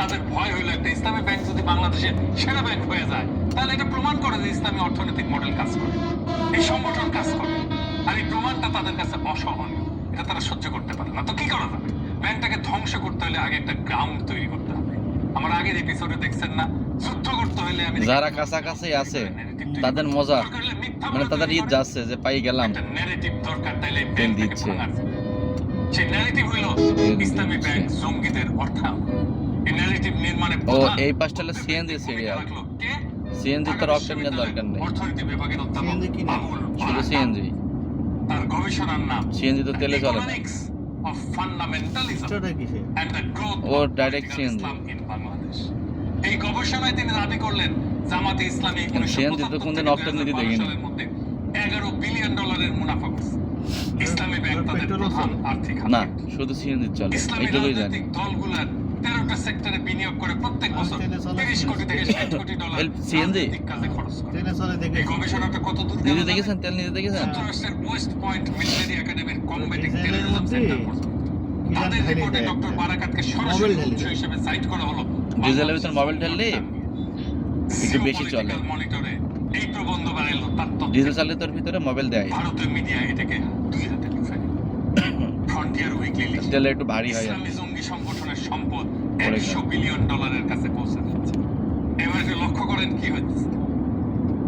তাদের ভয় হইলো একটা ইসলামী ব্যাংক যদি বাংলাদেশের সেরা ব্যাংক হয়ে যায় তাহলে এটা প্রমাণ করে যে ইসলামী অর্থনৈতিক মডেল কাজ করে, এই সংগঠন কাজ করে। আর এই প্রমাণটা তাদের কাছে অসহনীয়, এটা তারা সহ্য করতে পারে না। তো কি করা যাবে? ব্যাংকটাকে ধ্বংস করতে হলে আগে একটা গ্রাউন্ড তৈরি করতে হবে। আমার আগের এপিসোডে দেখছেন না, যুদ্ধ করতে হলে আমি যারা কাছাকাছি আছে তাদের মজা, মানে তাদের ঈদ যাচ্ছে যে পাই গেলাম ন্যারেটিভ দরকার, তাইলে তেল দিচ্ছে। সেই ন্যারেটিভ হলো ইসলামী ব্যাংক জঙ্গিদের অর্থায়ন। এই ন্যারেটিভ নির্মাণে ও এই পাঁচটা হলো সিএনজি সিরিয়াল। সিএনজি তো অপশনের দরকার নেই, অর্থনীতি বিভাগের অধ্যাপক আবুল শুধু বারাকাত। সিএনজি। তার গবেষণার নাম সিএনজি তো তেলে চলে না, Economics of Fundamentalism and the Growth ও of direct Political CNG. Islam in Bangladesh। এই গবেষণায় তিনি দাবি করলেন জামাতে ইসলামী সিএনজি তো কোনদিন অর্থনীতি দেখিনি। সালের মধ্যে $11 বিলিয়ন মুনাফা করছে। ইসলামী ব্যাংক তাদের প্রধান আর্থিক না, হাতিয়ার। শুধু সিএনজি চলে, ইসলামী এইটুকুই জানি। রাজনৈতিক দলগুলোর 13টা সেক্টরে বিনিয়োগ করে প্রত্যেক বছর 30 কোটি থেকে 60 কোটি ডলার সিএনজি রাজনৈতিক কাজে খরচ করে। এই গবেষণাটা কত দূর নিজে দেখেছেন, তেল নিজে দেখেছেন। যুক্তরাষ্ট্রের ওয়েস্ট পয়েন্ট মিলিটারি একাডেমির কমব্যাটিং টেররিজম সেন্টার পর্যন্ত তাদের রিপোর্টে ডক্টর বারাকাতকে সরাসরি উৎস হিসেবে সাইট করা হলো। ডিজেলের ভিতর মোবাইল ঢাললে একটু বেশি চলে। মনিটরে এই প্রবন্ধ বানাইলো তত্ত্ব। ডিজেল চালিতর ভিতরে মোবাইল দেয়, ভারতীয় মিডিয়া এটাকে দুই হাতে লুফে নিল। ফ্রন্টিয়ার উইকলি লিখে তেলে একটু ভারী হয়। ইসলামী জঙ্গি সংগঠনের সম্পদ $100 বিলিয়ন কাছে পৌঁছে যাচ্ছে। এবার একটু লক্ষ্য করেন কি হচ্ছে।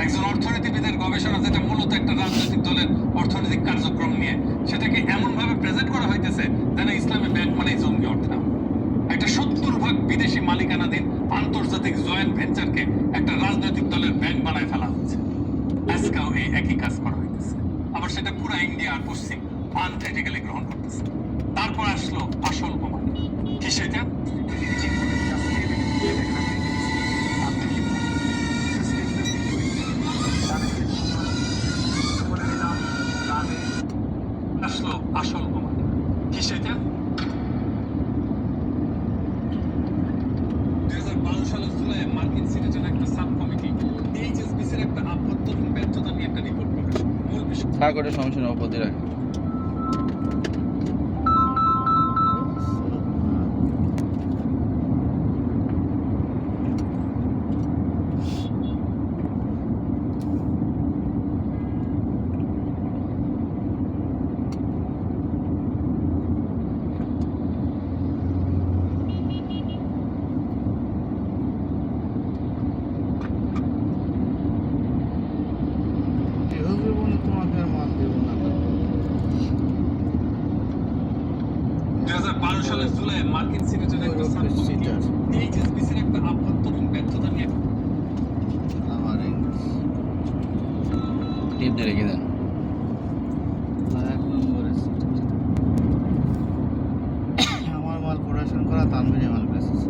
একজন অর্থনীতিবিদের গবেষণা যেটা মূলত একটা রাজনৈতিক দলের অর্থনৈতিক কার্যক্রম নিয়ে, সেটাকে এমন ভাবে প্রেজেন্ট করা হইতেছে যেন ইসলামী ব্যাংক মানে জঙ্গি অর্থায়ন। একটা 70% বিদেশি মালিকানাধীন আন্তর্জাতিক জয়েন্ট ভেঞ্চারকে একটা রাজনৈতিক দলের ব্যাংক বানায় ফেলা হচ্ছে। আজকাল এই একই কাজ করা হইতেছে, আবার সেটা পুরো ইন্ডিয়া আর পশ্চিম আনক্রিটিক্যালি গ্রহণ করতেছে। তারপর আসলো আসল প্রমাণ। কি সেটা? আসলো আসল প্রমাণ। কি সেটা? 2012 সালের জুলাই মার্কিন সিনেটের একটা সাব কমিটি এইচএসবিসির একটা আভ্যন্তরীণ ব্যর্থতা নিয়ে একটা রিপোর্ট প্রকাশ করে। মূল বিষয় তা করে সমস্যা নেই, প্রতি রাখে। তোমাকে আর মান দেব না। 2012 সালের জুলাই মার্কিন সিনেটের একটা সাব কমিটি এইচএসবিসির একটা আভ্যন্তরীণ ব্যর্থতা নিয়ে আমার টিপ দিয়ে রেখে দেন। এক নম্বরে আমার মাল প্রোডাকশন করা তানবির মাল বেসেছে।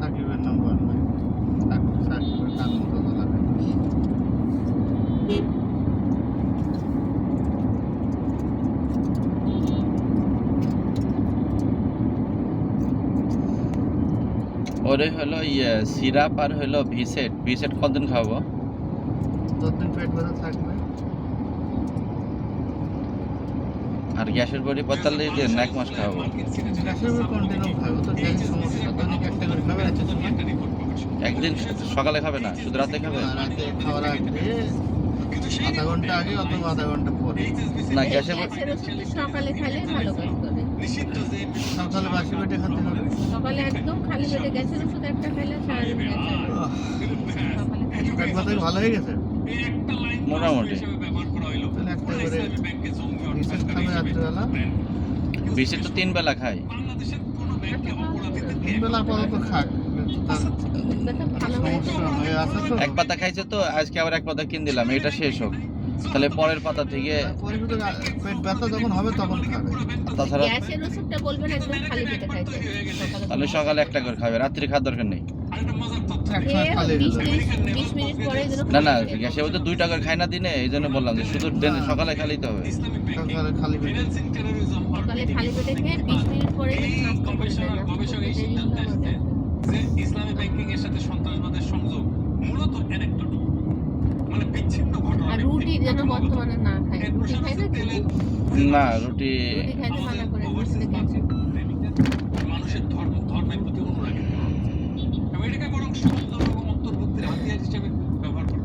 সাকিবের নাম্বার নাই, সাকিবের কান মতো লাগে। ওরে হলো সিরাপ আর হলো ভিসেট। ভিসেট কতদিন খাবো? যতদিন পেট ব্যথা থাকবে। আর গ্যাসের বড়ি 45 দিন, 1 মাস খাবো। গ্যাসের উপর কন্টিনিউ খাবে তো গ্যাসের সমস্যা, দৈনিক একটা করে খাবে। একদিন সকালে খাবে না, শুধু রাতে খাবে। রাতে খাওয়ার আগে আধা ঘন্টা আগে অথবা আধা ঘন্টা পরে। না, গ্যাসের গ্যাসের ওষুধ সকালে খাইলে ভালো কাজ করে। নিষিদ্ধ যে সকালে বাসি পেটে খেতে হবে। সকালে একদম খালি পেটে গ্যাসের ওষুধ একটা খেলে সারাদিন গ্যাস হয়। আহ, সকালে খালি পেট ব্যথা কি ভালো হয়ে গেছে? এই একটা লাইন মোটামুটি। হিসেবে ব্যবহার করা হইলো তাহলে একটা করে ইসলামী ব্যাংকে জঙ্গি রিসেন্ট অর্থাৎ খাবে রাত্রিবেলা। বিশেষ তো 3 বেলা খাই। বাংলাদেশের কোন ব্যাংকে অপরাধীদেরকে তিনবেলা আপাতত খাক। তার পেট ব্যথা ভালো হয়ে সমস্যা হয়ে আছে তো। এক পাতা খাইছে তো আজকে আবার এক পাতা কিন দিলাম, এটা শেষ হোক, তাহলে পরের পাতা থেকে। তারপরে ভিতরে পেট ব্যথা যখন হবে তখন খাবে। তাছাড়া গ্যাসের ওষুধটা বলবেন একদম খালি পেটে খাইতে সকালে তাহলে সকালে একটা করে খাবে, রাত্রি খাওয়ার দরকার নেই। আরেকটা মজার তথ্য একসময় খালি হয়ে যাবে। 20 মিনিট পরে যেন না না, গ্যাসে বলতে 2 টাকার খাই না দিনে, এই জন্য বললাম যে শুধু সকালে খালিতে হবে। ইসলামিক ব্যাংকিং সকালে খালি পেটে। ফিন্যান্সিং টেরোরিজম সকালে খালি পেটে খেয়ে 20 মিনিট পরে যেন নাস্তা করে দেয় না। গবেষক এই সিদ্ধান্ত এসেছে যে ইসলামী ব্যাংকিং এর সাথে সন্ত্রাসবাদের সংযোগ মূলত অ্যানেকডোট, মানে বিচ্ছিন্ন ঘটনা। আর রুটি যেন বর্তমানে না খায়। রুটি খায় না কি? না, রুটি রুটি খাইতে মানা করে দিয়েছে গ্যাস। মানুষের ধর্মের প্রতি